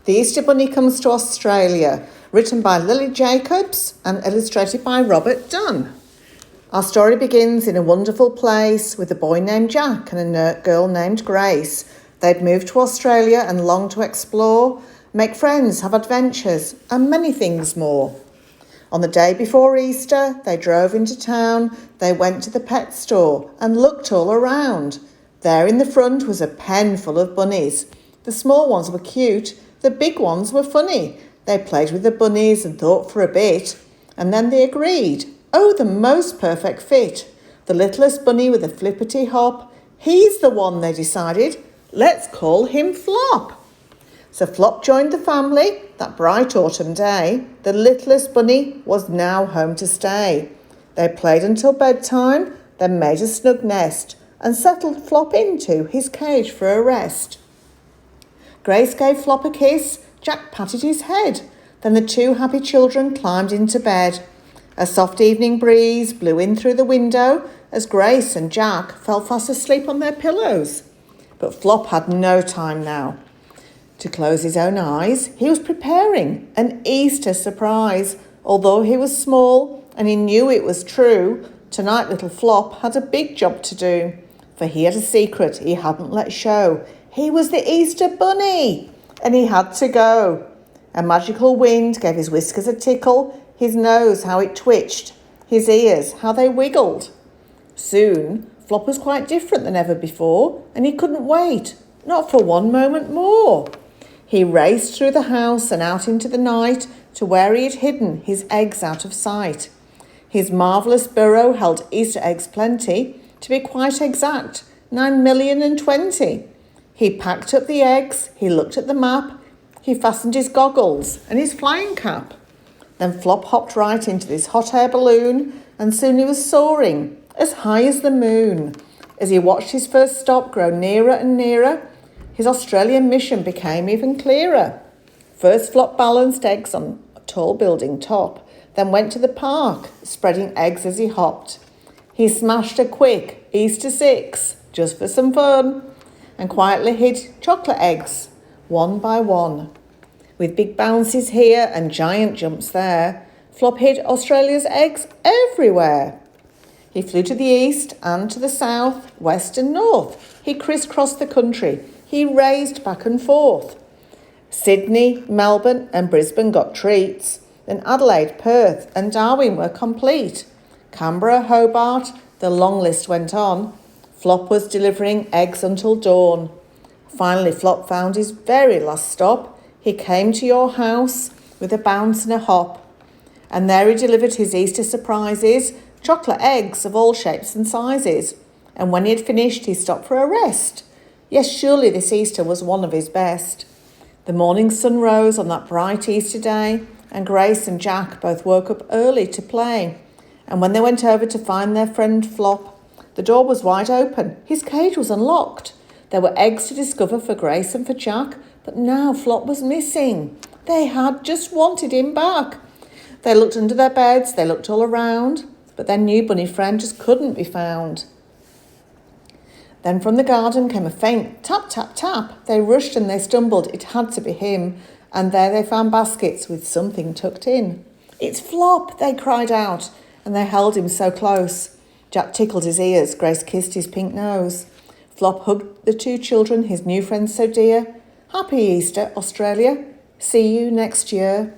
The Easter Bunny Comes to Australia, written by Lily Jacobs and illustrated by Robert Dunn. Our story begins in a wonderful place with a boy named Jack and a girl named Grace. They'd moved to Australia and longed to explore, make friends, have adventures, and many things more. On the day before Easter, they drove into town, they went to the pet store and looked all around. There in the front was a pen full of bunnies. The small ones were cute, the big ones were funny. They played with the bunnies and thought for a bit, and then they agreed. Oh, the most perfect fit. The littlest bunny with a flippity hop, he's the one, they decided. Let's call him Flop. So Flop joined the family that bright autumn day. The littlest bunny was now home to stay. They played until bedtime, then made a snug nest and settled Flop into his cage for a rest. Grace gave Flop a kiss, Jack patted his head. Then the two happy children climbed into bed. A soft evening breeze blew in through the window as Grace and Jack fell fast asleep on their pillows. But Flop had no time now to close his own eyes. He was preparing an Easter surprise. Although he was small and he knew it was true, tonight little Flop had a big job to do. For he had a secret he hadn't let show. He was the Easter Bunny, and he had to go. A magical wind gave his whiskers a tickle, his nose how it twitched, his ears how they wiggled. Soon, Flop was quite different than ever before, and he couldn't wait, not for one moment more. He raced through the house and out into the night to where he had hidden his eggs out of sight. His marvellous burrow held Easter eggs plenty, to be quite exact, 9,020,000. He packed up the eggs, he looked at the map, he fastened his goggles and his flying cap. Then Flop hopped right into this hot air balloon, and soon he was soaring as high as the moon. As he watched his first stop grow nearer and nearer, his Australian mission became even clearer. First Flop balanced eggs on a tall building top, then went to the park, spreading eggs as he hopped. He smashed a quick Easter 6, just for some fun, and quietly hid chocolate eggs, one by one. With big bounces here and giant jumps there, Flop hid Australia's eggs everywhere. He flew to the east and to the south, west and north. He crisscrossed the country. He raced back and forth. Sydney, Melbourne and Brisbane got treats. Then Adelaide, Perth and Darwin were complete. Canberra, Hobart, the long list went on. Flop was delivering eggs until dawn. Finally, Flop found his very last stop. He came to your house with a bounce and a hop. And there he delivered his Easter surprises, chocolate eggs of all shapes and sizes. And when he had finished, he stopped for a rest. Yes, surely this Easter was one of his best. The morning sun rose on that bright Easter day, and Grace and Jack both woke up early to play. And when they went over to find their friend Flop, the door was wide open. His cage was unlocked. There were eggs to discover for Grace and for Jack, but now Flop was missing. They had just wanted him back. They looked under their beds, they looked all around, but their new bunny friend just couldn't be found. Then from the garden came a faint tap, tap, tap. They rushed and they stumbled. It had to be him. And there they found baskets with something tucked in. It's Flop, they cried out, and they held him so close. Jack tickled his ears, Grace kissed his pink nose. Flop hugged the two children, his new friends so dear. Happy Easter, Australia. See you next year.